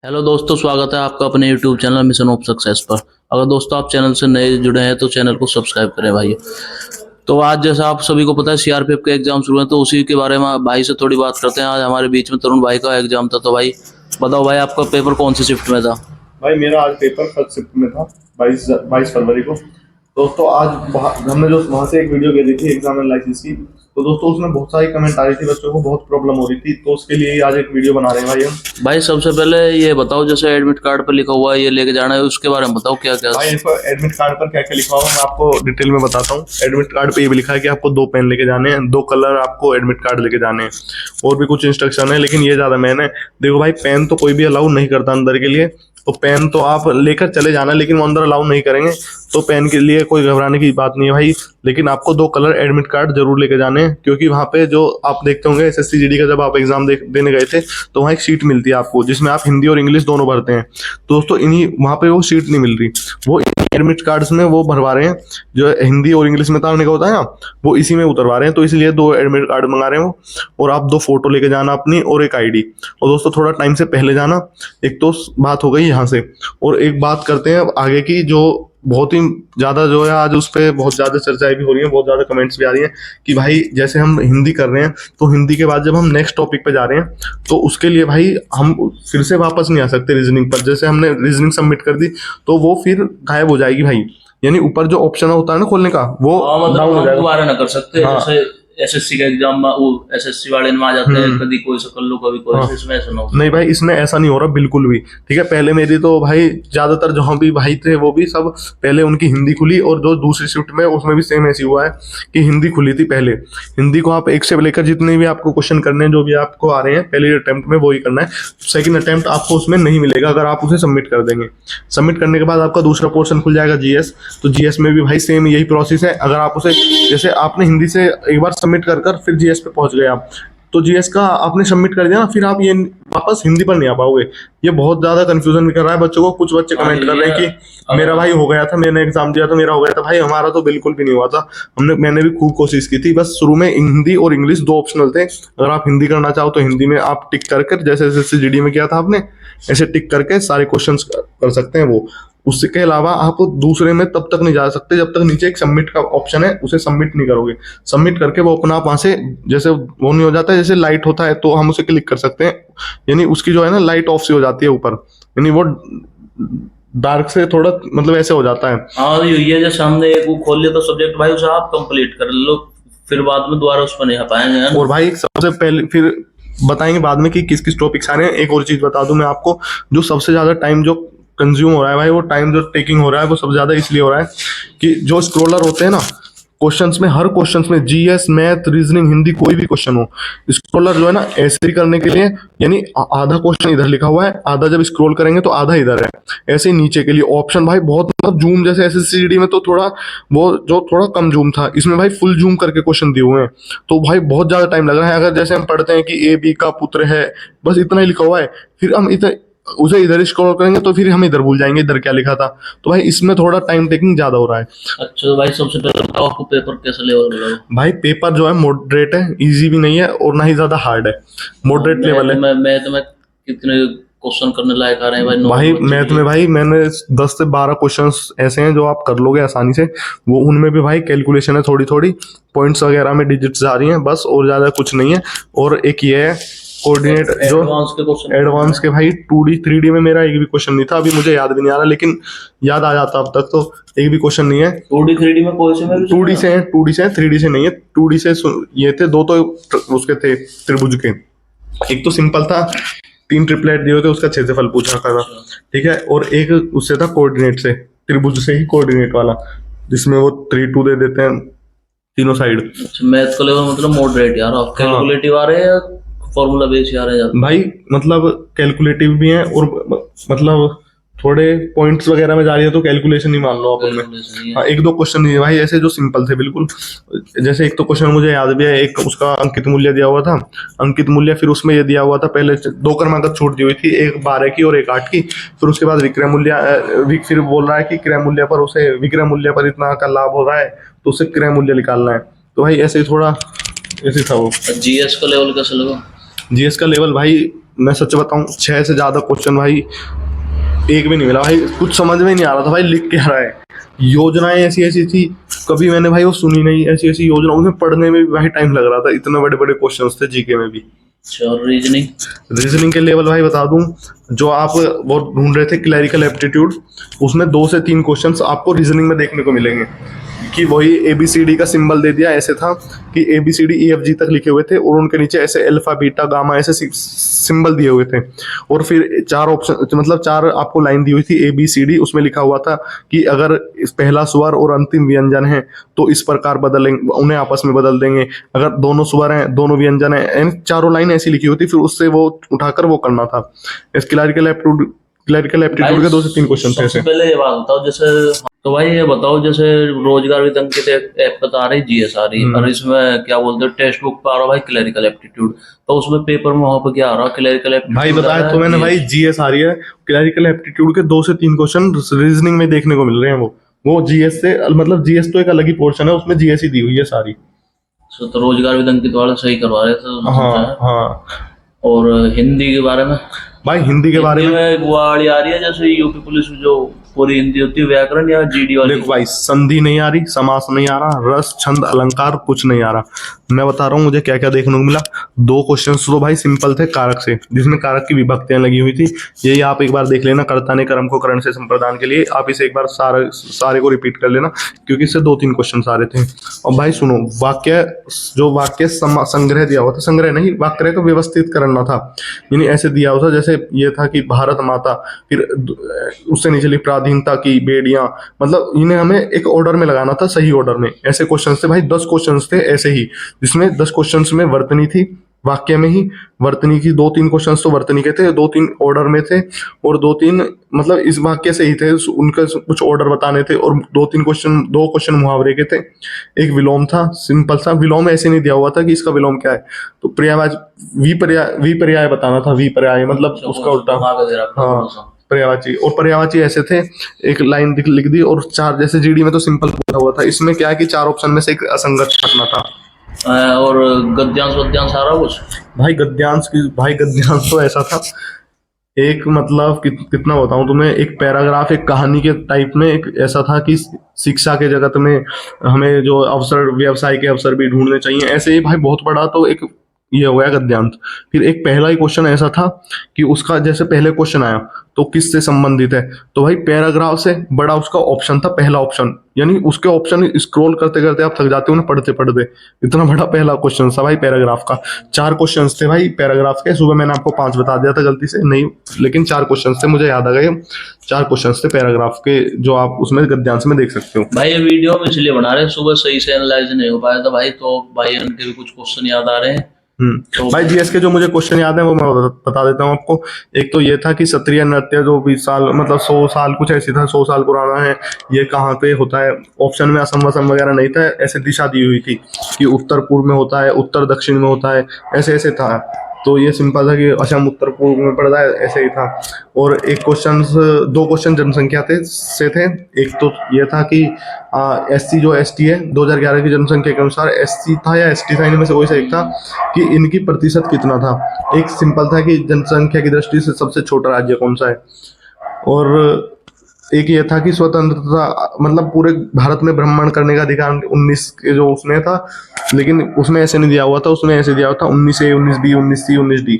Hello दोस्तों, स्वागत है आपका अपने YouTube channel mission of success पर। अगर दोस्तों आप चैनल से नए जुड़े हैं तो चैनल को सब्सक्राइब करें भाई। तो आज जैसा आप सभी को पता है सीआरपीएफ के एग्जाम शुरू हैं, तो उसी के बारे में भाई से थोड़ी बात करते हैं। आज हमारे बीच में तरुण भाई का एग्जाम था, तो भाई बताओ भाई, आपका पेपर कौन सी शिफ्ट में था? भाई मेरा आज पेपर फर्स्ट शिफ्ट में था 22 फरवरी को। दोस्तों आज हमने जो वहाँ से एक वीडियो भेजी थी एग्जाम एनालिसिस की, तो दोस्तों उसमें बहुत सारी कमेंट आ रही थी, बच्चों को बहुत प्रॉब्लम हो रही थी, तो उसके लिए आज एक वीडियो बना रहे हैं भाई हम। भाई सबसे पहले ये बताओ, जैसे एडमिट कार्ड पर लिखा हुआ है ये लेके जाना है, उसके बारे में बताओ क्या क्या। भाई इनको एडमिट कार्ड पर क्या क्या लिखा हुआ मैं आपको डिटेल में बताता हूँ। एडमिट कार्ड पे ये भी लिखा है कि आपको 2 पेन लेके जाने हैं, 2 कलर आपको एडमिट कार्ड लेके जाने हैं, और भी कुछ इंस्ट्रक्शन है, लेकिन ये ज्यादा मेन है। देखो भाई, पेन तो कोई भी अलाउ नहीं करता अंदर के लिए, तो पेन तो आप लेकर चले जाना, लेकिन वो अंदर अलाउ नहीं करेंगे, तो पेन के लिए कोई घबराने की बात नहीं है भाई। लेकिन आपको 2 कलर एडमिट कार्ड जरूर लेके जाने हैं, क्योंकि वहाँ पे जो आप देखते होंगे एसएससी जीडी का जब आप एग्जाम देने गए थे, तो वहाँ एक शीट मिलती है आपको जिसमें आप हिंदी और इंग्लिश दोनों भरते हैं। तो दोस्तों इन्हीं वहाँ पे वो शीट नहीं मिल रही, वो एडमिट कार्ड्स में वो भरवा रहे हैं, जो हिंदी और इंग्लिश में उतारने का होता है ना, वो इसी में उतरवा रहे हैं। तो इसलिए 2 एडमिट कार्ड मंगा रहे हैं वो, और आप 2 फोटो लेके जाना अपनी और एक आईडी। और दोस्तों थोड़ा टाइम से पहले जाना। एक तो बात हो गई यहाँ से, और एक बात करते हैं आगे की, जो बहुत ही ज्यादा जो है आज उस पर बहुत ज्यादा चर्चाएं भी हो रही है, बहुत ज्यादा कमेंट्स भी आ रही है कि भाई जैसे हम हिंदी कर रहे हैं, तो हिंदी के बाद जब हम नेक्स्ट टॉपिक पे जा रहे हैं, तो उसके लिए भाई हम फिर से वापस नहीं आ सकते रीजनिंग पर। जैसे हमने रीजनिंग सबमिट कर दी तो वो फिर गायब हो जाएगी भाई, यानी ऊपर जो ऑप्शन होता है ना खोलने का, वो डाउन हो जाएगा, दोबारा ना कर सकते। हाँ। जैसे एसएससी का एग्जाम में वो एसएससी वाले में आ जाते हैं, कभी कोई से कर लो कभी कोई से, इसमें ऐसा ना हो। नहीं भाई, इसमें ऐसा नहीं हो रहा बिल्कुल भी। ठीक है, पहले मेरी तो भाई ज्यादातर जहां भी भाई थे वो भी सब पहले उनकी हिंदी खुली, और जो दूसरी शिफ्ट में उसमें भी सेम ऐसी हुआ है कि हिंदी खुली थी पहले। हिंदी को आप एक से लेकर जितने भी आपको क्वेश्चन करने हैं, जो भी आपको आ रहे हैं पहले अटेम्प्ट में, वही करना है। सेकंड अटेम्प्ट आपको उसमें नहीं मिलेगा अगर आप उसे सबमिट कर देंगे। सबमिट करने के बाद आपका दूसरा पोर्शन खुल जाएगा जीएस। तो जीएस में भी भाई सेम यही प्रोसेस है। अगर आप उसे, जैसे आपने हिंदी से एक बार सबमिट कर फिर जीएस पे पहुंच गए आप, तो जीएस का आपने सबमिट कर दिया ना, फिर आप ये वापस हिंदी पर नहीं आ पाओगे। ये बहुत ज्यादा कंफ्यूजन भी कर रहा है बच्चों को। कुछ बच्चे कमेंट कर रहे हैं कि मेरा भाई हो गया था, मैंने एग्जाम दिया तो मेरा हो गया था। भाई हमारा तो बिल्कुल भी नहीं हुआ था। मैंने भी खूब कोशिश की थी। बस शुरू में हिंदी और इंग्लिश 2 ऑप्शनल थे। अगर आप हिंदी करना चाहो तो हिंदी में आप टिक करके, जैसे एसएससी जीडी में किया था आपने, ऐसे टिक करके सारे क्वेश्चन कर सकते हैं वो। उसके अलावा आप दूसरे में तब तक नहीं जा सकते जब तक नीचे एक सबमिट का ऑप्शन है, उसे सबमिट नहीं करोगे। सबमिट करके वो अपना आप वहां से, जैसे वो नहीं हो जाता है, जैसे लाइट होता है तो हम उसे क्लिक कर सकते हैं, यानी उसकी जो है ना लाइट ऑफ सी हो जाती है ऊपर, यानी वो डार्क से थोड़ा मतलब ऐसे हो जाता है। हाँ ये जैसे हमने एक वो खोल लिया तो सब्जेक्ट भाई, उसे आप कंप्लीट कर लो, फिर बाद में दोबारा उस पर नहीं आ पाएंगे। और भाई सबसे पहले फिर बताएंगे बाद में कि किस किस टॉपिक्स आ रहे हैं। एक और चीज बता दूं मैं आपको, जो सबसे ज्यादा टाइम जो कंज्यूम हो रहा है भाई, वो टाइम जो टेकिंग हो रहा है वो सबसे ज्यादा इसलिए हो रहा है कि जो स्क्रोलर होते हैं ना क्वेश्चंस में, हर क्वेश्चंस में जीएस, मैथ, रीजनिंग, हिंदी, कोई भी क्वेश्चन हो, स्क्रोलर जो है ना ऐसे ही करने के लिए, यानी आधा क्वेश्चन इधर लिखा हुआ है, आधा जब स्क्रॉल करेंगे तो आधा इधर है, ऐसे ही नीचे के लिए ऑप्शन भाई बहुत मतलब जूम, जैसे एसएससी में तो थोड़ा वो जो थोड़ा कम जूम था, इसमें भाई फुल जूम करके क्वेश्चन दिए हुए हैं। तो भाई बहुत ज्यादा टाइम लग रहा है। अगर जैसे हम पढ़ते हैं कि ए बी का पुत्र है, बस इतना ही लिखा हुआ है, फिर हम इधर उसे इधर स्क्रॉल करेंगे तो फिर हम इधर भूल जाएंगे इधर क्या लिखा था। तो भाई इसमें थोड़ा टाइम टेकिंग ज्यादा हो रहा है। अच्छा तो भाई सबसे पहले बताओ आपको पेपर कैसा लेवल मिला? भाई पेपर जो है मॉडरेट है, इजी भी नहीं है और ना ही ज्यादा हार्ड है, मॉडरेट लेवल है। मैथ में कितने क्वेश्चन करने लायक आ रहे हैं भाई? भाई मैथ में भाई मैंने 10 से 12 क्वेश्चंस ऐसे हैं जो आप कर लोगे आसानी से। वो उनमें भी भाई कैलकुलेशन है, थोड़ी थोड़ी पॉइंट्स वगैरह में डिजिट्स आ रही हैं बस, और ज्यादा कुछ नहीं है। और एक ये है कोऑर्डिनेट, जो एडवांस के भाई 2D 3D में मेरा एक भी क्वेश्चन नहीं था, अभी मुझे याद भी नहीं आ रहा, लेकिन याद आ जाता अब तक। तो एक भी क्वेश्चन नहीं है 2D 3D में। कौन से में? 2D से है, 2D से है, 3D से नहीं है। 2D से ये थे 2 तो उसके थे त्रिभुज के, एक तो सिंपल था 3 ट्रिपलेट दिए थे, उसका क्षेत्रफल पूछा था, ठीक है। और एक उससे था कोऑर्डिनेट से, त्रिभुज से ही कोऑर्डिनेट वाला, जिसमें वो 3 2 दे देते हैं तीनों साइड। मैथ का लेवल मतलब मॉडरेट यार, आप कैलकुलेटिव आ रहे हैं, फॉर्मूला बेस आ रहे हैं भाई, मतलब कैलकुलेटिव भी हैं और मतलब थोड़े पॉइंट्स वगैरह में जा रही है तो कैलकुलेशन ही मान लो आप उनमें। हाँ, 1 2 क्वेश्चन नहीं है भाई ऐसे जो सिंपल थे बिल्कुल। जैसे एक तो क्वेश्चन मुझे याद भी है, एक उसका अंकित मूल्य दिया हुआ था, अंकित मूल्य, फिर उसमें ये दिया हुआ था पहले 2 क्रमांक छूट दी हुई थी, एक 12 की और एक 8 की। फिर उसके बाद विक्रय मूल्य, फिर बोल रहा है कि क्रय मूल्य पर उसे, विक्रय मूल्य पर इतना का लाभ हो रहा है तो उसे क्रय मूल्य निकालना है। तो भाई ऐसे ही थोड़ा ऐसे था वो। जीएस का लेवल कैसे लगा? जीएस का लेवल भाई मैं सच बताऊं 6 से ज्यादा क्वेश्चन भाई एक भी नहीं मिला भाई, कुछ समझ में नहीं आ रहा था भाई लिख क्या रहा है। योजनाएं ऐसी ऐसी थी, कभी मैंने भाई वो सुनी नहीं, ऐसी ऐसी योजनाओं में पढ़ने में भी भाई टाइम लग रहा था, इतने बड़े बड़े क्वेश्चन थे जीके में भी। अच्छा, और रीजनिंग? के लेवल भाई बता दूं, जो आप वो ढूंढ रहे थे क्लैरिकल एप्टीट्यूड, उसमें 2 से 3 क्वेश्चंस आपको रीजनिंग में देखने को मिलेंगे कि वही ABCD का सिंबल दे दिया, ऐसे था कि ABCD EFG तक लिखे हुए थे और उनके नीचे ऐसे अल्फा बीटा गामा ऐसे सिंबल दिए हुए थे, और फिर 4 ऑप्शन मतलब 4 आपको लाइन दी हुई थी ABCD, उसमें लिखा हुआ था कि अगर इस पहला स्वर और अंतिम व्यंजन है तो इस प्रकार बदलेंगे, उन्हें आपस में बदल देंगे, अगर दोनों स्वर हैं दोनों व्यंजन है, यानी चारों लाइन ऐसी लिखी हुई थी, फिर उससे वो उठाकर वो करना था। इस क्लैरिकल एप्टीट्यूड के 2 से 3 क्वेश्चन थे ऐसे। सबसे पहले ये बात बताओ, जैसे तो भाई ये बताओ, जैसे रोजगार विधन के ऐप पर तो आ रही GS आ रही, और इसमें क्या बोलते हैं टेक्स्ट बुक पर आ रहा भाई क्लैरिकल एप्टीट्यूड, तो उसमें पेपर में वहां पर क्या आ रहा क्लैरिकल एप्टीट्यूड? भाई बताया तो मैंने भाई GS आ रही है, क्लैरिकल एप्टीट्यूड के 2 से 3 क्वेश्चन रीजनिंग में देखने को मिल रहे हैं। वो GS से मतलब GS तो एक अलग ही पोर्शन है, उसमें GS ही दी हुई है सारी। तो रोजगार विधन की तो सही करवा रहे थे। हाँ हाँ। और हिंदी के बारे में भाई हिंदी के बारे में वो वाली आ रही है, जैसे यूपी पुलिस में जो पूरी हिंदी होती है, व्याकरण या GD वाली? देखो भाई, संधि नहीं आ रही, समास नहीं आ रहा, रस छंद अलंकार कुछ नहीं आ रहा। मैं बता रहा हूँ मुझे क्या क्या देखने को मिला। 2 क्वेश्चन तो भाई सिंपल थे कारक से, जिसमें कारक की विभक्तियां लगी हुई थी, यही आप एक बार देख लेना। कर्ता ने कर्म को करण से संप्रदान के लिए आप इसे एक बार सारे को रिपीट कर लेना, क्योंकि इससे 2-3 क्वेश्चन आ रहे थे। और भाई सुनो, वाक्य संग्रह दिया हुआ था, संग्रह नहीं, वाक्य को व्यवस्थित करना था, यानी ऐसे दिया हुआ था जैसे ये था कि भारत माता, फिर उससे नीचे लिखा प्राधीनता की बेड़ियां, मतलब इन्हें हमें एक ऑर्डर में लगाना था, सही ऑर्डर में। ऐसे क्वेश्चन थे भाई, 10 क्वेश्चन थे ऐसे ही, जिसमें 10 क्वेश्चन में वर्तनी थी, वाक्य में ही वर्तनी की 2-3 क्वेश्चन तो वर्तनी के थे, 2-3 ऑर्डर में थे, और 2-3 मतलब इस वाक्य से ही थे, उनका कुछ ऑर्डर बताने थे, और 2 क्वेश्चन मुहावरे के थे, एक विलोम था, सिंपल सा विलोम, ऐसे नहीं दिया हुआ था कि इसका विलोम क्या है, तो पर्यायवाची विपर्याय बताना था, विपर्याय मतलब उसका उल्टा, हाँ पर्यायवाची, और पर्यायवाची ऐसे थे, एक लाइन लिख दी, और 4 जैसे GD में तो सिंपल पूछा हुआ था, इसमें क्या है कि 4 ऑप्शन में से एक असंगत छाटना था। और गद्यांश वद्यांश सारा कुछ? भाई गद्यांश तो ऐसा था, एक मतलब कितना बताऊं तुम्हें, एक पैराग्राफ एक कहानी के टाइप में, एक ऐसा था कि शिक्षा के जगत में हमें जो अवसर, व्यवसाय के अवसर भी ढूंढने चाहिए, ऐसे ही भाई बहुत बड़ा तो एक ये हो गया गद्यांश। फिर एक पहला ही क्वेश्चन ऐसा था कि उसका जैसे पहले क्वेश्चन आया तो किससे संबंधित है, तो भाई पैराग्राफ से बड़ा उसका ऑप्शन था, पहला ऑप्शन, यानी उसके ऑप्शन स्क्रॉल करते करते आप थक जाते हो ना पढ़ते पढ़ते, इतना बड़ा पहला क्वेश्चन था भाई पैराग्राफ का। 4 क्वेश्चन थे भाई पैराग्राफ के, सुबह मैंने आपको 5 बता दिया था गलती से, नहीं लेकिन 4 क्वेश्चन थे, मुझे याद आ गए, 4 क्वेश्चन थे पैराग्राफ के, जो आप उसमें गद्यांश में देख सकते हो। भाई ये वीडियो हम इसलिए बना रहे हैं, सुबह सही से एनालाइज नहीं हो पाया था भाई, तो भाई उनके भी कुछ क्वेश्चन याद आ रहे हैं। तो भाई GS के जो मुझे क्वेश्चन याद है वो मैं बता देता हूँ आपको। एक तो ये था कि क्षत्रिय नृत्य जो 20 साल मतलब 100 साल कुछ ऐसी था, 100 साल पुराना है, ये कहाँ पे होता है, ऑप्शन में असम वसम वगैरह नहीं था, ऐसे दिशा दी हुई थी कि उत्तर पूर्व में होता है, उत्तर दक्षिण में होता है, ऐसे ऐसे था, तो ये सिंपल था कि असम उत्तर पूर्व में पड़ता है, ऐसे ही था। और एक 2 क्वेश्चन जनसंख्या से थे, एक तो ये था कि SC जो ST है 2011 की जनसंख्या के अनुसार SC था या ST था, इनमें से कोई सा एक था कि इनकी प्रतिशत कितना था। एक सिंपल था कि जनसंख्या की दृष्टि से सबसे छोटा राज्य कौन सा है, और एक ये था कि स्वतंत्रता मतलब पूरे भारत में भ्रमण करने का अधिकार 19 के जो उसमें था, लेकिन उसमें ऐसे नहीं दिया हुआ था, उसमें ऐसे दिया हुआ था 19A 19B 19C 19D,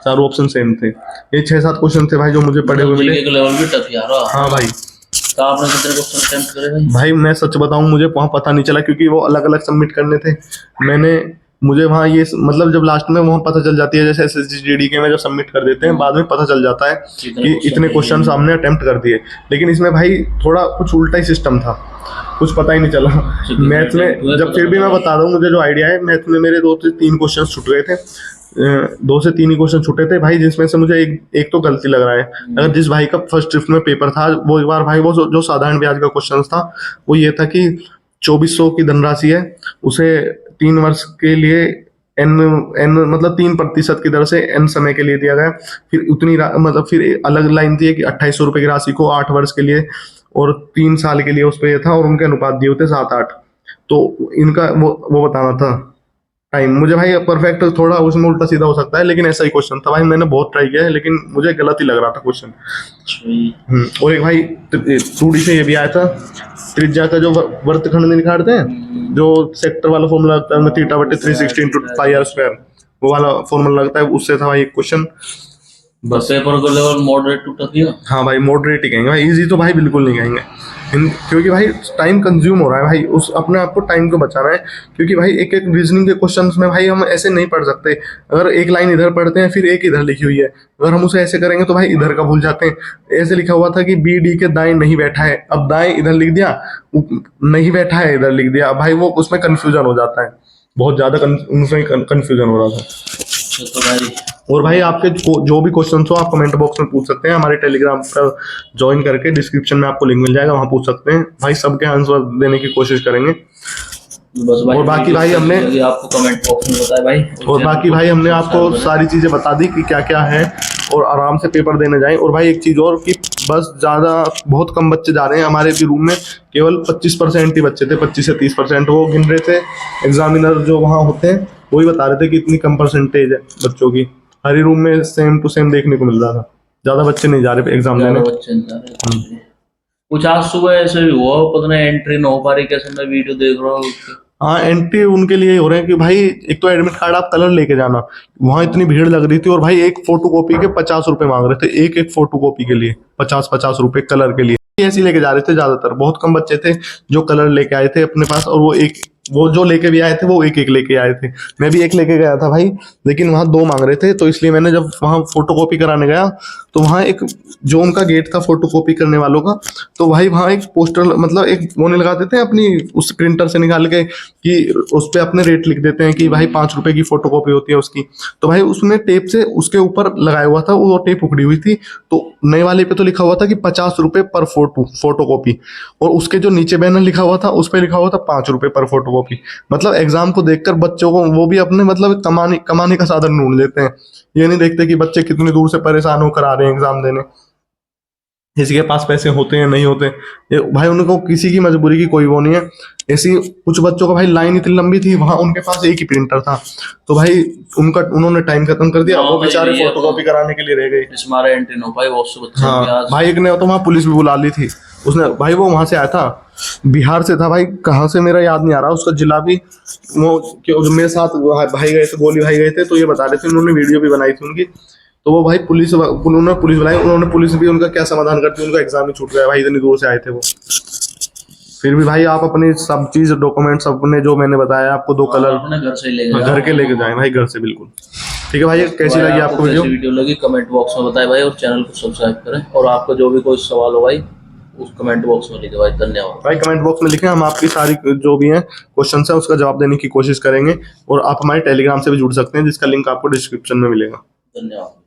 चारों ऑप्शन सेम थे। ये 6-7 क्वेश्चन थे भाई जो मुझे पढ़े हुए मिले। हाँ भाई, तो आपने कितने क्वेश्चन अटेम्प्ट करे भाई मैं सच बताऊं मुझे वहाँ पता नहीं चला, क्योंकि वो अलग अलग सबमिट करने थे। मुझे वहाँ ये मतलब जब लास्ट में वहाँ पता चल जाती है, जैसे SSC GD के में जब सबमिट कर देते हैं बाद में पता चल जाता है कि इतने क्वेश्चन हमने अटेम्प्ट कर दिए, लेकिन इसमें भाई थोड़ा कुछ उल्टा ही सिस्टम था, कुछ पता ही नहीं चला मैथ में। जब फिर भी मैं बता दूं, मुझे जो आइडिया है मैथ में मेरे 2 से 3 क्वेश्चन छूट गए थे, 2 से 3 ही क्वेश्चन छूटे थे भाई, जिसमें से मुझे एक तो गलती लग रहा है। अगर जिस भाई का फर्स्ट शिफ्ट में पेपर था वो एक बार भाई वो जो साधारण ब्याज का क्वेश्चन था वो ये था कि 2400 की धनराशि है, उसे 3 वर्ष के लिए n मतलब 3% की दर से n समय के लिए दिया गया, फिर उतनी मतलब फिर अलग लाइन थी कि 2800 रुपए की राशि को 8 वर्ष के लिए और 3 साल के लिए उस पर यह था, और उनके अनुपात दिए होते 7-8, तो इनका वो बताना था। टाइम मुझे भाई परफेक्ट थोड़ा उसमें उल्टा सीधा हो सकता है, लेकिन ऐसा ही क्वेश्चन था भाई, मैंने बहुत ट्राई किया है लेकिन मुझे गलत ही लग रहा था क्वेश्चन। और एक भाई 2D से ये भी आया था, त्रिज्या का जो वर्तखंड निकालते हैं, जो सेक्टर वाला फॉर्मूला लगता है, उसमें थीटा बटे 360 इंटू पाई आर स्क्वायर, वो वाला फॉर्मूला लगता है, उससे था भाई एक क्वेश्चन। बस पेपर को लेवल मॉडरेट टू टफ दिया। हाँ भाई मॉडरेट ही कहेंगे भाई, इजी तो भाई बिल्कुल नहीं कहेंगे, क्योंकि भाई टाइम कंज्यूम हो रहा है भाई, उस अपने आप को टाइम को बचाना है, क्योंकि भाई एक एक रीजनिंग के क्वेश्चंस में भाई हम ऐसे नहीं पढ़ सकते। अगर एक लाइन इधर पढ़ते हैं फिर एक इधर लिखी हुई है, अगर हम उसे ऐसे करेंगे तो भाई इधर का भूल जाते हैं। ऐसे लिखा हुआ था कि बी डी के दाएं नहीं बैठा है, अब दाएं इधर लिख दिया, नहीं बैठा है इधर लिख दिया, भाई वो उसमें कंफ्यूजन हो जाता है, बहुत ज्यादा उसमें कंफ्यूजन हो रहा था। तो भाई और भाई आपके जो भी क्वेश्चन हो आप कमेंट बॉक्स में पूछ सकते हैं, हमारे टेलीग्राम पर ज्वाइन करके डिस्क्रिप्शन में आपको लिंक मिल जाएगा, वहां पूछ सकते हैं भाई, सबके आंसर देने की कोशिश करेंगे। बस भाई, और बाकी भाई हमने आपको कमेंट बॉक्स में बताया भाई, और बाकी भाई हमने आपको सारी चीजें बता दी कि क्या क्या है, और आराम से पेपर देने जाएं। और भाई एक चीज और कि बस ज्यादा बहुत कम बच्चे जा रहे हैं हमारे भी रूम में, केवल 25% ही बच्चे थे, 25 से 30% वो गिन रहे थे, एग्जामिनर जो वहाँ होते हैं वही बता रहे थे कि इतनी कम परसेंटेज है बच्चों की, हर रूम में सेम टू सेम देखने को मिल रहा था, ज्यादा बच्चे नहीं जा रहे एग्जाम देने। कुछ आज सुबह ऐसे भी हुआ, पता नहीं एंट्री ना हो पा रही, कैसे मैं वीडियो देख रहा हूँ। हाँ एंट्री उनके लिए हो रहे हैं कि भाई एक तो एडमिट कार्ड आप कलर लेके जाना, वहां इतनी भीड़ लग रही थी, और भाई एक फोटो कॉपी के 50 रुपए मांग रहे थे, एक एक फोटो कॉपी के लिए 50-50 रुपए कलर के लिए, ऐसे लेके जा रहे थे ज्यादातर, बहुत कम बच्चे थे जो कलर लेके आए थे अपने पास, और वो जो लेके भी आए थे वो एक एक लेके आए थे, मैं भी एक लेके गया था भाई, लेकिन वहां 2 मांग रहे थे, तो इसलिए मैंने जब वहां फोटो कॉपी कराने गया तो वहां एक जो उनका गेट था फोटो कॉपी करने वालों का, तो भाई वहां एक पोस्टर मतलब एक वो नहीं लगा देते हैं अपनी उस प्रिंटर से निकाल के कि उस पर अपने रेट लिख देते हैं कि भाई 5 रुपए की फोटो कॉपी होती है उसकी, तो भाई उसमें टेप से उसके ऊपर लगाया हुआ था, वो टेप उखड़ी हुई थी, तो नए वाले पे तो लिखा हुआ था कि 50 रुपए पर फोटो कॉपी, और उसके जो नीचे बैनर लिखा हुआ था उस पर लिखा हुआ था 5 रुपए पर फोटो कॉपी। मतलब एग्जाम को देखकर बच्चों को वो भी अपने मतलब कमाने का साधन ढूंढ लेते हैं, ये नहीं देखते कि बच्चे कितनी दूर से परेशान होकर आ रहे हैं एग्जाम देने, किसी के पास पैसे होते हैं नहीं होते, भाई उनको किसी की मजबूरी की कोई वो नहीं है। ऐसी कुछ बच्चों का भाई लाइन इतनी लंबी थी, वहां उनके पास एक ही प्रिंटर था, तो भाई उन्होंने टाइम खत्म कर दिया, वो बेचारे फोटो कॉपी कराने के लिए रह गए। हमारे एंट्री नो भाई बहुत से बच्चे। हाँ भाई एक ने तो वहाँ पुलिस भी बुला ली थी उसने, भाई वो वहां से आया था, बिहार से था भाई, कहाँ से मेरा याद नहीं आ रहा उसका जिला भी, वो जो मेरे साथ भाई गए थे, गोली भाई गए थे, तो ये बता रहे थे, उन्होंने वीडियो भी बनाई थी उनकी, तो वो भाई उन्होंने पुलिस बुलाई, उन्होंने पुलिस भी उनका क्या समाधान करती, उनका एग्जाम ही छूट गया भाई, इतनी दूर से आए थे वो। फिर भी भाई आप अपनी सब चीज डॉक्यूमेंट्स अपने जो मैंने बताया आपको 2 कलर अपने घर से लेके घर के लेके जाएं भाई, घर से बिल्कुल। ठीक है भाई, कैसी लगी आपको वीडियो लगी कमेंट बॉक्स में बताएं भाई, और चैनल को सब्सक्राइब करें, और आपको जो भी कोई सवाल हो भाई उस कमेंट बॉक्स में लिखे भाई। धन्यवाद भाई, कमेंट बॉक्स में लिखें, हम आपकी सारी जो भी है क्वेश्चन है उसका जवाब देने की कोशिश करेंगे, और आप हमारे टेलीग्राम से भी जुड़ सकते हैं जिसका लिंक आपको डिस्क्रिप्शन में मिलेगा। धन्यवाद।